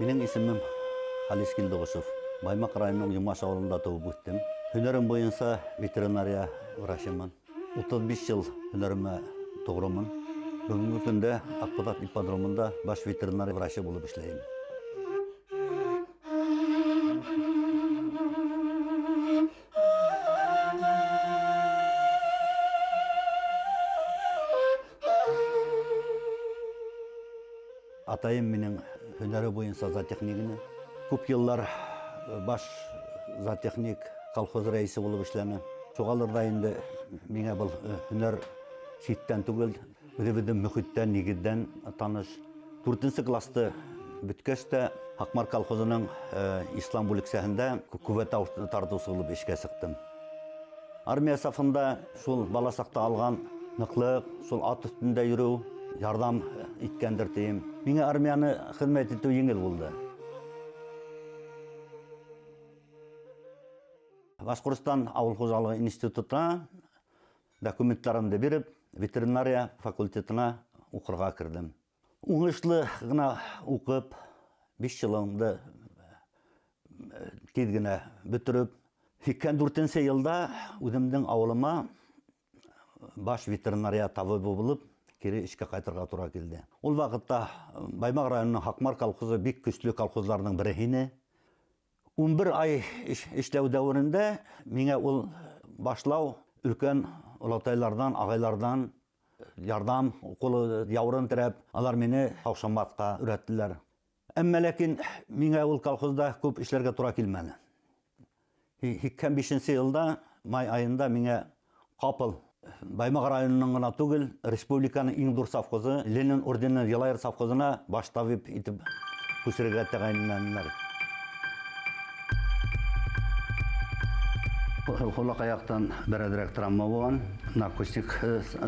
Менің есімім Халис Келдіғышев. Баймақ районының Юмаш ауылында туып өттім. Hünәрім бойынша ветеринария врачымын. 35 жыл hünәріме тоғырымын. Бүгінгі күнде Ақбұлақ ипподромында баш ветеринария врачы болып ішлеймін. Атайым менің hünәрі бойынша зоотехнигіні. Көп еллар баш зоотехник колхоз рәйісі болып ішләні. Соғалырда енді меңе бұл hünәр шеттен түгел, өдебеді мүхіттен, негідден таныш. 4-ші класты бүткәшті Ақмар колхозының ислам бүліксәхінде күвет тартусы қылып ішке сықтым. Армия сафында сол баласақта алған нықлық, сол ат үстінде жүру, ярдам иткендір дейім. Мене армияны қызмет ету еңел болды. Башқұрыстан ауыл қожалығы институтына документтарымды беріп, ветеринария факультетіне оқырға кірдім. Оңышлы ғына оқып, 5 жылымды тезгіне бүтіріп, 2004 жылда өзімдің ауылыма баш ветеринария табы болып, кері ішке қайтырға тура келді. Ол вақытта Баймақ районының Ақмар колхозы бек күшлі колхозларының бірі. 11 ай ішлеу дәуірінде мене ол башлау үлкен ұлатайлардан, ағайлардан ярдам, қолы яурын тіреп, алар мені Таушаматқа үрәттілер. Әммәләкин мене ол колхозда көп ішлерге тура келмәні. 2005 жылда май айында мене қапыл Баймақ районының ғана түгіл, республиканың ең дұр совхозы, Ленин орденінің Елайыр совхозына баш табип етіп көсірге тағайынланылар. Қолақ аяқтан бәрәдірек травма болған, наркотик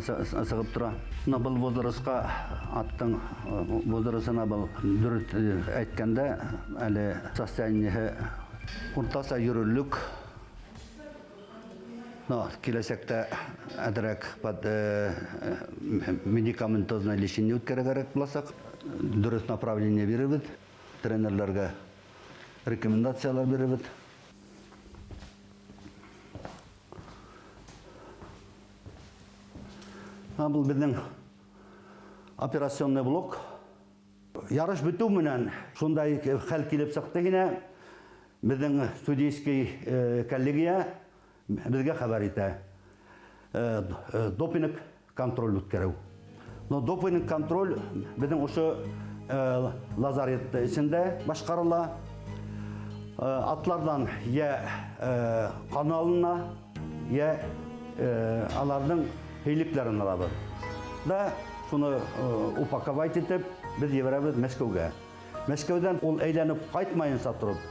сығып тұра. Бұл возрастқа аттың возрастына бұл дүріт әйткенде әлі состояние ұртаса жүрілік. Келесекте әдірек медикаментозное лечение өткерек боласақ, дұрыс направление беребіз, тренерлерге рекомендациялар беребіз. Бұл біздің операционный блок. Ярыш біту менен сондай хәл келіп сақтығына біздің студийский коллегия бізге хабар еті. Допинг контроль өткеру. Допинг контроль біздің ұшы лазарет ішінде башқарыла. Атлардан қаналына, алардың хейліклерін алады. Соны упаковать етіп, біз ебірәбіз Мәскеуге. Мәскеуден ол әйленіп қайтмайын сатырып,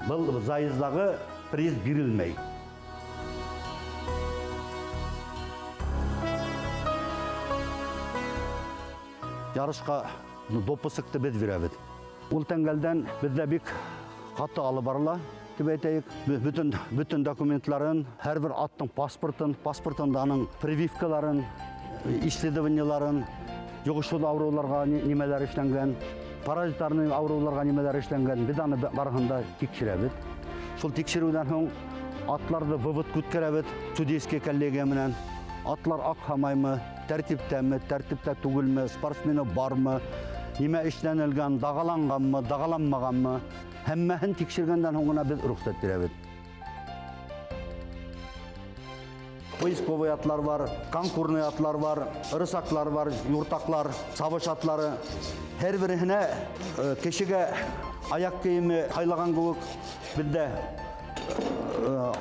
бұл зайыздағы приз берілмей. Ярышқа допысықты біз берәбіз. Ол тәңгелден бізде бек қатты алы барыла. Бүтін документларын, әрбір аттың паспортынданың прививкаларын, исследованияларын, жоғышыл ауруларға немелер ішленген, паразитарының ауруларға немелер ішленген, біз аны барғанда текшірәбіз. Сол текшіруден соң атларды вывод күткерәбіз, судейский коллегияменен. Атлар аққамаймы, тәртіптәмі, тәртіпті түгілмі, спортсмені бармы, неме ішленілген, дағаланғанмы, дағаланмағанмы, Həmməhін текшіргенден оңына біз рұқсат беребіз. Поисковый атлар бар, конкурный атлар бар, ырысаклар бар, юртаклар, сабыш атлары. Her біріне кешеге аяқ кейімі қайлаған көк бізде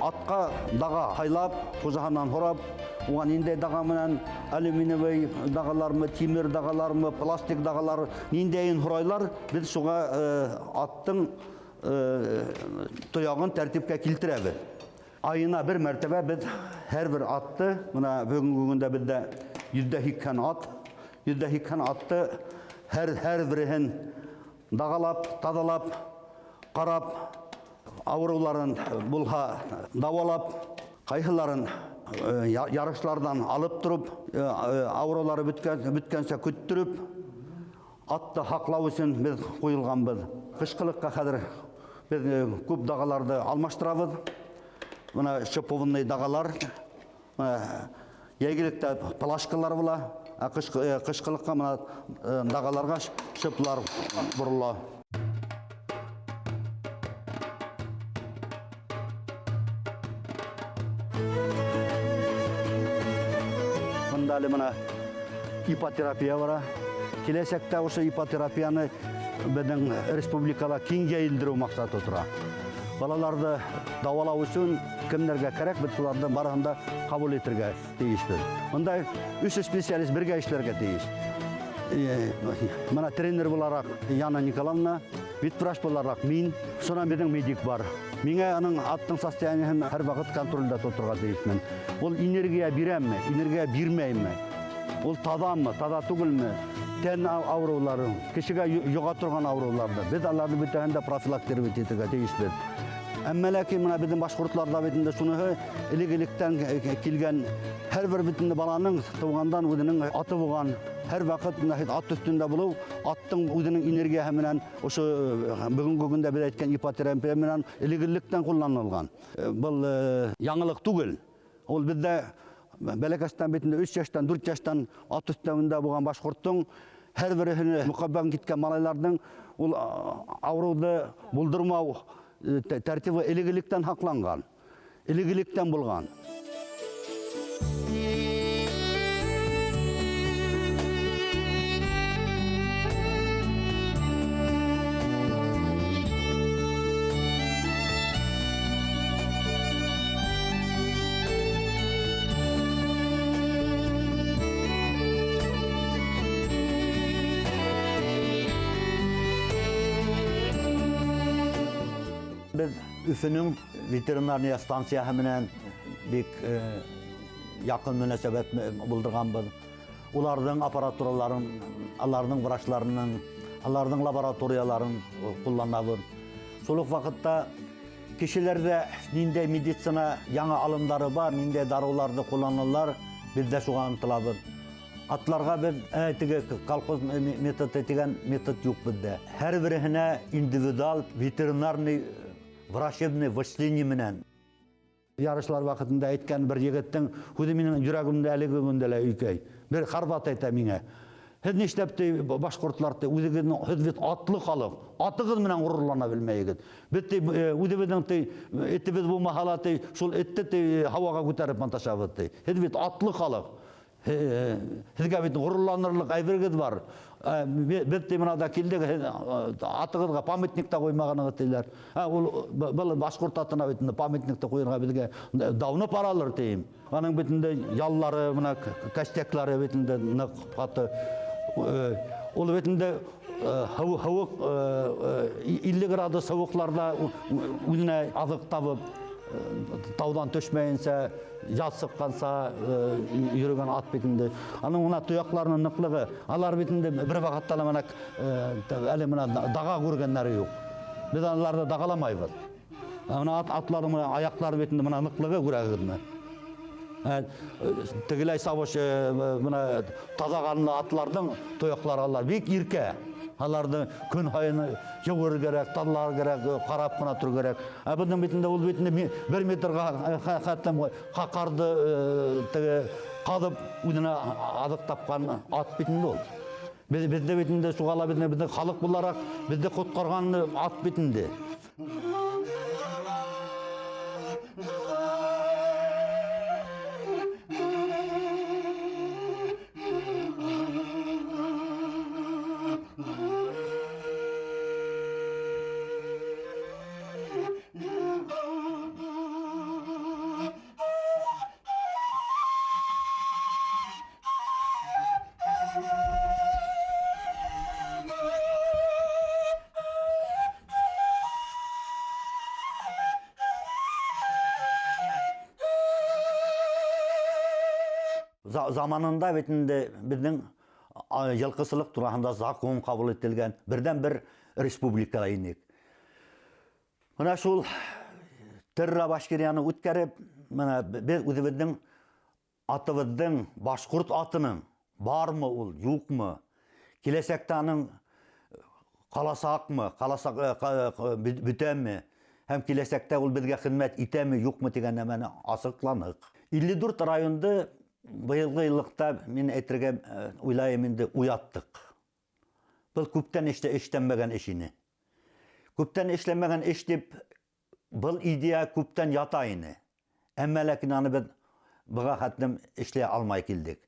атқа даға қайлап, қожағаннан хорап, оған ендей дағамынан алюминиевый дағалармы, темір дағалармы, пластик дағалар, ендейін хорайлар, біз соға аттың тояғын тәртіпке келтірәбіз. Айына бір мәртебе біз әр бір атты, мұна бүгінгі күнде бізде 100 атты әр бірін дағалап, тазалап, қарап, ауруларын бұлға давалап, қайғыларын ярышлардан алып тұрып, аурулары бүткенсе күттіріп, атты хақлау үшін біз қойылғанбыз. кышкылыкка хәзер без күп дагаларды алмаштырабыз. Мына шипованный дагалар, егилектә плашкалар була, кышкылыкка мына дагаларга шиплар бурыла. Мында мына ипотерапия бара. Келесекте ошо ипотерапияны безнең республикада киң җәелдерү максаты тора. Балаларды давалау өчен кемнәргә кирәк, без шуларны барыгында кабул итәргә тиешбез. Монда 3 специалист бергә эшләргә тиеш. Мына тренер буларак Яна Николаевна, вице-врач буларак мин, шуннан безнең медик бар. Миңа аның аттың состояниен һәр вакыт контрольдә тотырга тиешмен. Ул энергия бирәмме, энергия бирмәйме? Ул тадаммы, тада түгелме? Тән авырулары, кешегә юга торган авыруларны без аларны бөтәһен дә профилактировать итәргә тиешбез. Әмма ләкин менә безнең башкортларда бит шуны илегелектән килгән һәрбер битендә баланың тугандан үзенең аты булган, һәр вакыт ат өстендә булу, аттың үзенең энергияһы менән ошо бүгенге көндә без әйткән ипотерапия менән илегелектән кулланылган. Бу яңалык түгел. Ул бездә бәләкәстән битендә 3 яшьтән 4 яшьтән ат өстендә булган башкорттың һәрберенә мукаббан киткән малайларның ул авыруды булдырмау тәртибе илегелектән хакланган, илегелектән булган. Biz Üfünün veterinariya станциясы менән бик якын мөнәсәбәт булдырганбыз. Уларның аппаратураларын, аларның врачларының, аларның лабораторияларын кулланабыз. Шул ук вакытта кешеләрдә нинди медицина яңа алымдары бар, нинди даруларны кулланалар, без дә шуга ынтылабыз. Атларга без теге колхоз методы дигән метод юк бездә. Һәрберенә индивидуаль ветеринарный врачебный вычисление менән. Ярышлар вакытында әйткән бер егеттең үзе минең йөрәгемдә әлеге көндә лә үкәй. Бер харбат әйтә миңа. Һез нишләп башкортлар үзегезнең һез бит атлы халык, атыгыз менән горурлана белмәйегез. Бит үзебезнең этебез булмаһа шул этте һавага күтәреп монташабыз. Һез бит атлы халык. Һезгә бит горурланырлык әйбергез бар. Без темада килдек, атыгызга памятник та коймаганыгыз диләр. Ул бул башкорт атына бит памятник та коерга безгә давны паралар тием. Аның битендә яллары, менә кастеклары битендә нык каты. Ул битендә һавык 50 градус һавыкларда үзенә азык табып таудан төшмәенсә, ясыкканса йөргән ат битендә. Аның мына тоякларының ныклыгы, алар битендә бер вакытта менә әле менә дага күргәннәре юк. Без аларны дагаламайбыз. Аны атларның аяклары битендә менә ныклыгы күрәгезме? Тегеләй савыш менә тазаганлы атларның тояклары алар бик иркә. Аларды көн хайын жогыр керек, таллар керек, карап кына тур керек. Безнең битендә ул битендә 1 метрга хәттәм какарды теге кадып үзенә азык тапкан ат битендә ул. Бездә битендә сугала безнең халык буларак бездә коткарган ат битендә. Zamanında bizning yılqısılık turağında zakon kabul etilgen birden bir respublikada inik. Mana şul terra başkiriyanı ütkərib, mana biz özümüzдің atımızның başkurt atının barmı ol, yok mu? Келесектанın қаласақмы, бүтәмі, һәм келесекте ул бізге хезмәт итәме, юкмы дигән нәмәне асыкланык. 54 районды быелгы еллыкта мин әйтергә уйлайм инде уяттык. Бұл күптән эшләнмәгән эш ине. Күптән эшләнмәгән эш дип бұл идея күптән ята ине. Әмма ләкин аны без быга хәтлем эшләй алмай килдек.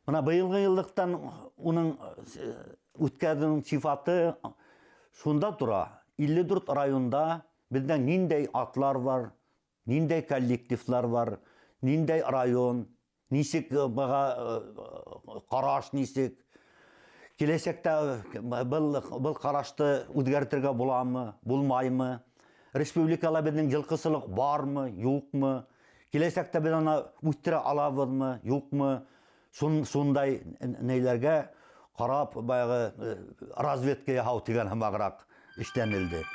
Мына быелгы еллыктан уның үткәргән сифаты шунда тора. 54 районда бездә ниндәй атлар бар, ниндәй коллективлар бар, ниндәй район, нисек быга караш нисек. Киләчәктә был карашты үзгәртергә буламы, булмаймы? Республикала безнең җылкысылык бармы, юкмы? Киләчәктә без аны үстерә алабызмы, юкмы? Шундай нәйләргә карап, баягы разведка яһау дигән һәммәгрәк эшләнелде.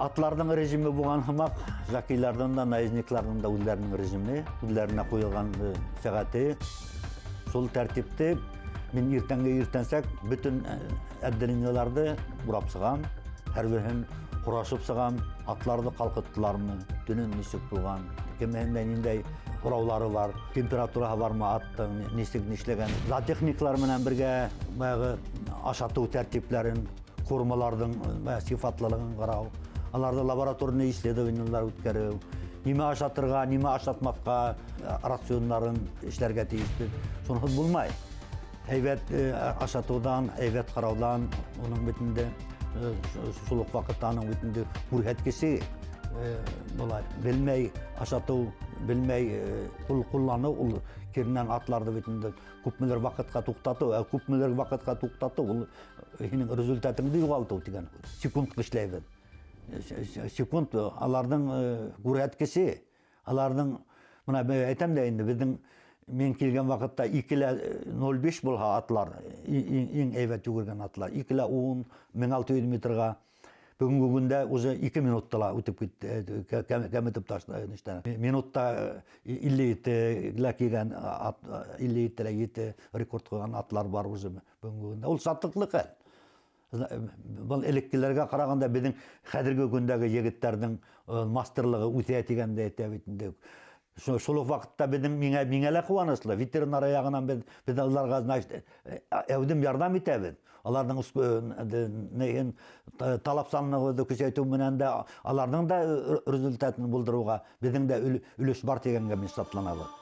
Атлардың режимі болған хымақ, жакилардың да, наездниклардың да үлдерінің режимі, үлдеріне қойылған сәғаты. Сол тәртіпті мен ертеңге ертенсек, бүтін әдделінелерді бұрап сығам, әрбірін құрашып сығам, атларды қалқыттылармы, түнін несік болған, кемендей нендей ұраулары бар, температура бар ма аттың, несік нешлеген. Зоотехниклар менен бірге ашату тәртіплерін, кормалардың сифатлылығын қарау. Аларды лабораторный исследованиялар үткәрү, неме ашатырга, неме ашатмаска рационнарын эшләргә тиешле. Шунысы булмай. Әйбәт ашатудан, әйбәт караудан, уның битендә шулык вакытта аның битендә күрһәткесе булар. Белмәй ашату, белмәй куллану, ул кирнән атларды битендә күпмелер вакытка туктату, күпмелер вакытка туктату, ул һинең результатыңды югалту дигән. Секунд эшләйбез. Секунд алардың күрәткесі, алардың, мына әйтәм дә инде, біздің мен келген вақытта 2:05 болға атлар, ең әйбәт жүгірген атлар, 2:10, 1600 метрға, бүгінгі күнде уже 2 минуттала өтіп кетті, кәметіп таштайды. Минутта 50 келген, 50 рекорд қойған атлар бар уже бүгінгі күнде. Ол саттықлық әл. Бұл элеккелерге қарағанда біздің қәдіргі күндегі егіттердің мастерлығы өте тигенде әйтәбетінде. Шолық вақытта біздің меңелі қуаныслы, ветеринар аяғынан біз оларға әудім ярдам етәбіз. Алардың талапсанлығы күшейту менен де, алардың да результатын бұлдыруға біздің де үлес бар дегенге мен сатланабыз.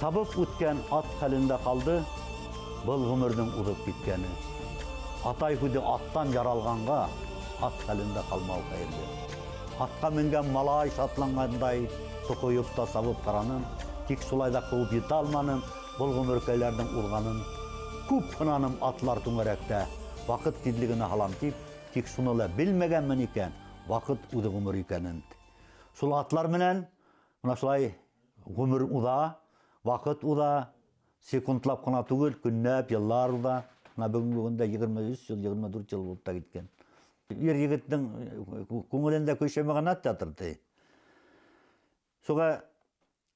Сабып үткен ат хәлендә қалды, бұл ғұмырдың ұзып кеткені. Атай хүді аттан яралғанға ат хәлендә қалмау қайырды. Атқа мінген малай шатланғандай тұқойып та сабып қараным, тек солайда қуып ете алманым, бұл ғұмыр көйлердің ұлғанын. Көп қынаным атлар түңіректі, вақыт тидлігіні халам тек сұнылы білмегенмен екен, вақыт ұды ғұмыр екенін. Сол атлар менен, мына солай ғұмыр ұда, вақыт ұда, секундлап қана түгел, күннәп, еллар ұда. Бүгінгі күнде 23 жыл, 24 жыл болып та кеткен. Ер егіттің көңілінде көшемеген ат жатырды. Соға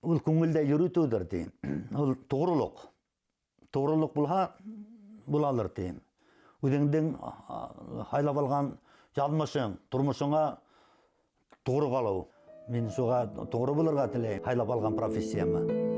ол көңілде үйретудір дейін. Ол тоғрылық. Тоғрылық бұлға бұлалыр дейін. Өдіңдің хайлап алған жалмышың, тұрмышыңа тоғры қалау. Мен соға тоғры бұлырға тілейм. Хайлап алған профессияма.